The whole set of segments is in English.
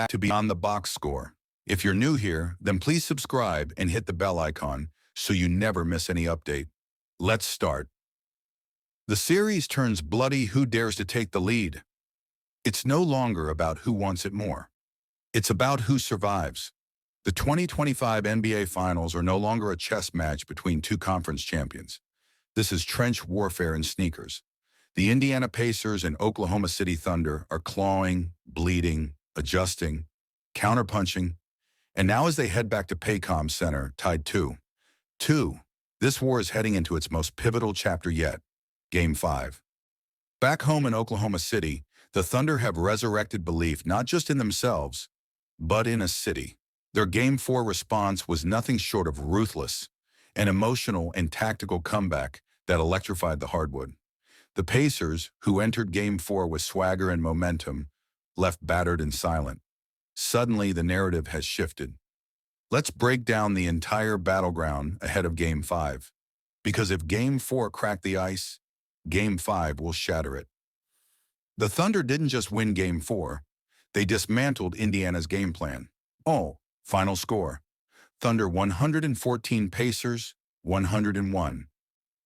to Beyond the Box Score. If you're new here, then please subscribe and hit the bell icon so you never miss any update. Let's start. The series turns bloody. Who dares to take the lead? It's no longer about who wants it more. It's about who survives. The 2025 NBA Finals are no longer a chess match between two conference champions. This is trench warfare in sneakers. The Indiana Pacers and Oklahoma City Thunder are clawing, bleeding, adjusting, counterpunching, and now as they head back to Paycom Center, tied 2-2, this war is heading into its most pivotal chapter yet, Game 5. Back home in Oklahoma City, the Thunder have resurrected belief not just in themselves, but in a city. Their Game 4 response was nothing short of ruthless, an emotional and tactical comeback that electrified the hardwood. The Pacers, who entered Game 4 with swagger and momentum, left battered and silent. Suddenly, the narrative has shifted. Let's break down the entire battleground ahead of Game 5. Because if Game 4 cracked the ice, Game 5 will shatter it. The Thunder didn't just win Game 4, they dismantled Indiana's game plan. Final score. Thunder 114, Pacers 101.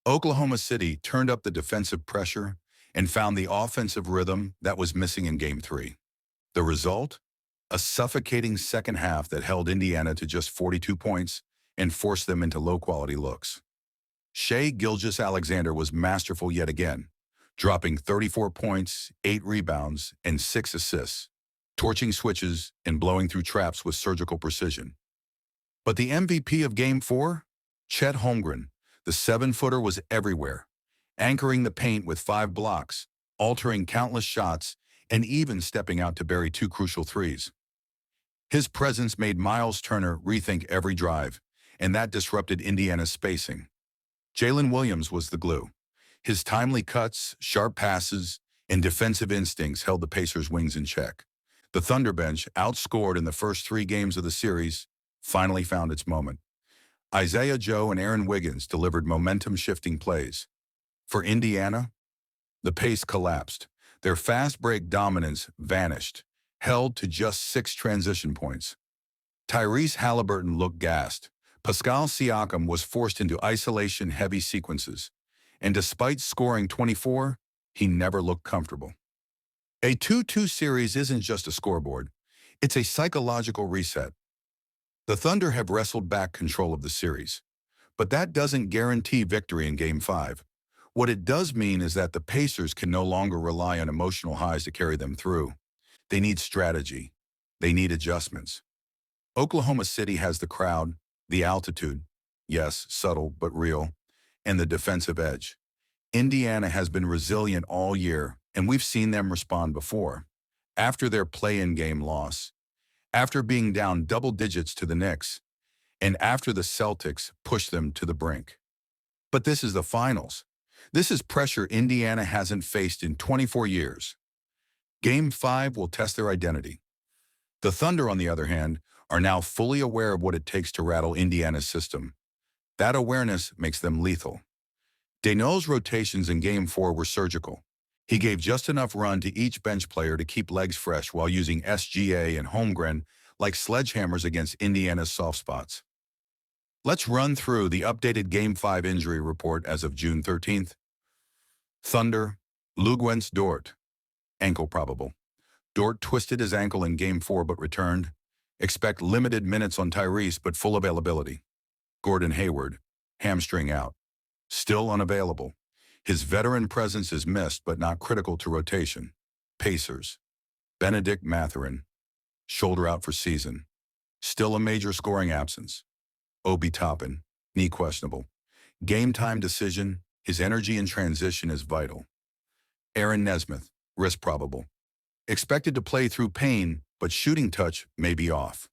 Oklahoma City turned up the defensive pressure and found the offensive rhythm that was missing in Game 3. The result? A suffocating second half that held Indiana to just 42 points and forced them into low-quality looks. Shai Gilgeous-Alexander was masterful yet again, dropping 34 points, 8 rebounds, and 6 assists, torching switches and blowing through traps with surgical precision. But the MVP of Game 4? Chet Holmgren, the 7-footer, was everywhere, anchoring the paint with 5 blocks, altering countless shots, and even stepping out to bury 2 crucial threes. His presence made Miles Turner rethink every drive, and that disrupted Indiana's spacing. Jalen Williams was the glue. His timely cuts, sharp passes, and defensive instincts held the Pacers' wings in check. The Thunder bench, outscored in the first 3 games of the series, finally found its moment. Isaiah Joe and Aaron Wiggins delivered momentum-shifting plays. For Indiana, the pace collapsed. Their fast break dominance vanished, held to just 6 transition points. Tyrese Haliburton looked gassed. Pascal Siakam was forced into isolation-heavy sequences, and despite scoring 24, he never looked comfortable. A 2-2 series isn't just a scoreboard, it's a psychological reset. The Thunder have wrestled back control of the series, but that doesn't guarantee victory in Game 5. What it does mean is that the Pacers can no longer rely on emotional highs to carry them through. They need strategy. They need adjustments. Oklahoma City has the crowd, the altitude, yes, subtle but real, and the defensive edge. Indiana has been resilient all year, and we've seen them respond before. After their play-in game loss, after being down double digits to the Knicks, and after the Celtics pushed them to the brink. But this is the finals. This is pressure Indiana hasn't faced in 24 years. Game 5 will test their identity. The Thunder, on the other hand, are now fully aware of what it takes to rattle Indiana's system. That awareness makes them lethal. Daigneault's rotations in Game 4 were surgical. He gave just enough run to each bench player to keep legs fresh while using SGA and Holmgren like sledgehammers against Indiana's soft spots. Let's run through the updated Game 5 injury report as of June 13th. Thunder, Luguentz Dort, ankle probable. Dort twisted his ankle in Game 4 but returned. Expect limited minutes on Tyrese but full availability. Gordon Hayward, hamstring out. Still unavailable. His veteran presence is missed but not critical to rotation. Pacers, Benedict Mathurin, shoulder out for season. Still a major scoring absence. Obi Toppin, knee questionable. Game time decision, his energy in transition is vital. Aaron Nesmith, wrist probable. Expected to play through pain, but shooting touch may be off.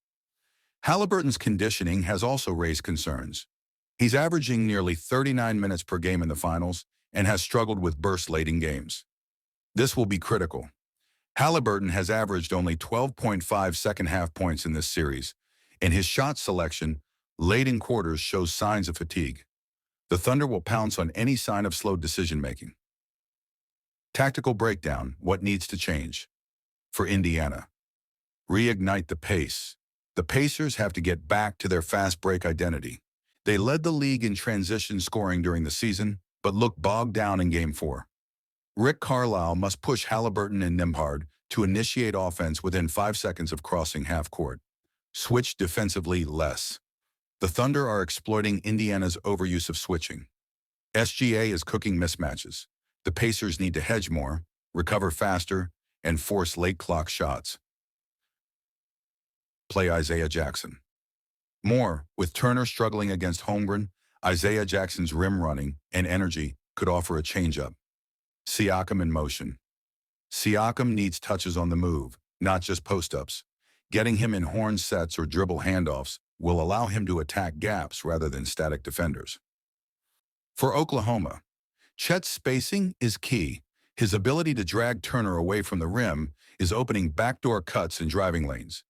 Haliburton's conditioning has also raised concerns. He's averaging nearly 39 minutes per game in the finals and has struggled with bursts late in games. This will be critical. Haliburton has averaged only 12.5 second-half points in this series, and his shot selection late in quarters shows signs of fatigue. The Thunder will pounce on any sign of slow decision-making. Tactical breakdown, what needs to change? For Indiana, reignite the pace. The Pacers have to get back to their fast break identity. They led the league in transition scoring during the season, but looked bogged down in Game 4. Rick Carlisle must push Haliburton and Nembhard to initiate offense within 5 seconds of crossing half court. Switch defensively less. The Thunder are exploiting Indiana's overuse of switching. SGA is cooking mismatches. The Pacers need to hedge more, recover faster, and force late clock shots. Play Isaiah Jackson. More, with Turner struggling against Holmgren, Isaiah Jackson's rim running and energy could offer a changeup. Siakam in motion. Siakam needs touches on the move, not just post-ups. Getting him in horn sets or dribble handoffs will allow him to attack gaps rather than static defenders. For Oklahoma, Chet's spacing is key. His ability to drag Turner away from the rim is opening backdoor cuts and driving lanes.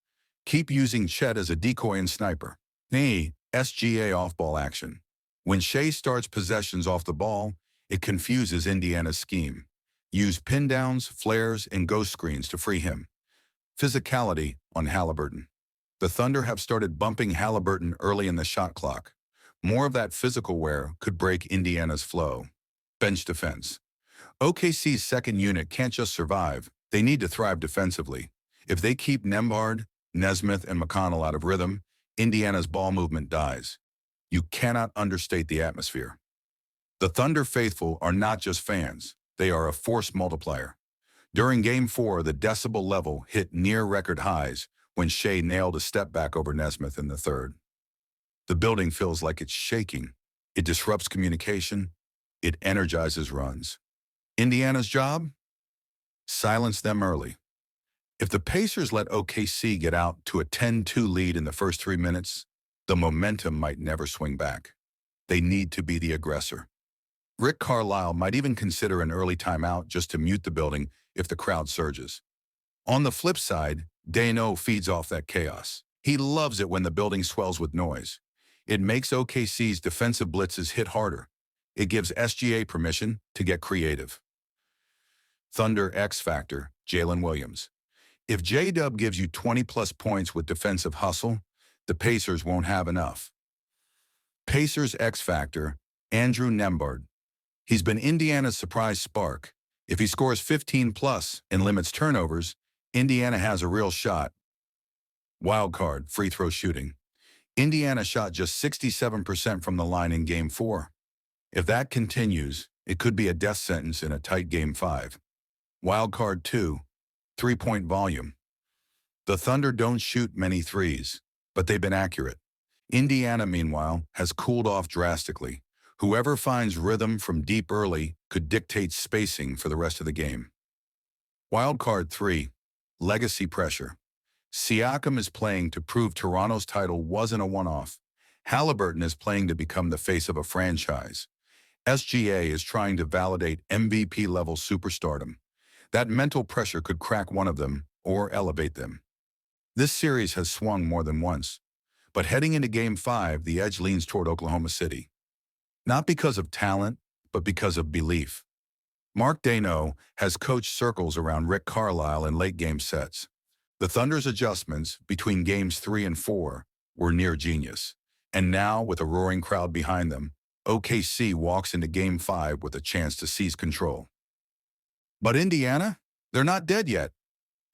Keep using Chet as a decoy and sniper. SGA off-ball action. When Shai starts possessions off the ball, it confuses Indiana's scheme. Use pin downs, flares, and ghost screens to free him. Physicality on Haliburton. The Thunder have started bumping Haliburton early in the shot clock. More of that physical wear could break Indiana's flow. Bench defense. OKC's second unit can't just survive. They need to thrive defensively. If they keep Nembhard, Nesmith, and McConnell out of rhythm, Indiana's ball movement dies. You cannot understate the atmosphere. The Thunder faithful are not just fans. They are a force multiplier. During Game 4, the decibel level hit near record highs when Shai nailed a step back over Nesmith in the third. The building feels like it's shaking. It disrupts communication. It energizes runs. Indiana's job? Silence them early. If the Pacers let OKC get out to a 10-2 lead in the first 3 minutes, the momentum might never swing back. They need to be the aggressor. Rick Carlisle might even consider an early timeout just to mute the building if the crowd surges. On the flip side, Daigneault feeds off that chaos. He loves it when the building swells with noise. It makes OKC's defensive blitzes hit harder. It gives SGA permission to get creative. Thunder X Factor, Jalen Williams. If J-Dub gives you 20-plus points with defensive hustle, the Pacers won't have enough. Pacers X Factor, Andrew Nembhard. He's been Indiana's surprise spark. If he scores 15-plus and limits turnovers, Indiana has a real shot. Wild card, free throw shooting. Indiana shot just 67% from the line in Game 4. If that continues, it could be a death sentence in a tight Game 5. Wild card 2, three-point volume. The Thunder don't shoot many threes, but they've been accurate. Indiana, meanwhile, has cooled off drastically. Whoever finds rhythm from deep early could dictate spacing for the rest of the game. Wild card 3, legacy pressure. Siakam is playing to prove Toronto's title wasn't a one-off. Haliburton is playing to become the face of a franchise. SGA is trying to validate MVP-level superstardom. That mental pressure could crack one of them or elevate them. This series has swung more than once, but heading into Game 5, the edge leans toward Oklahoma City. Not because of talent, but because of belief. Mark Daigneault has coached circles around Rick Carlisle in late-game sets. The Thunder's adjustments between Games 3 and 4 were near genius. And now, with a roaring crowd behind them, OKC walks into Game 5 with a chance to seize control. But Indiana? They're not dead yet.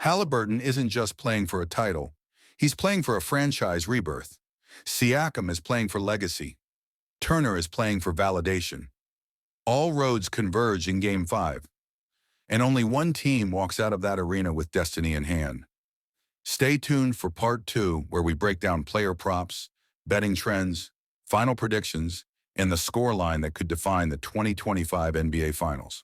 Haliburton isn't just playing for a title. He's playing for a franchise rebirth. Siakam is playing for legacy. Turner is playing for validation. All roads converge in Game 5. And only one team walks out of that arena with destiny in hand. Stay tuned for Part 2, where we break down player props, betting trends, final predictions, and the scoreline that could define the 2025 NBA Finals.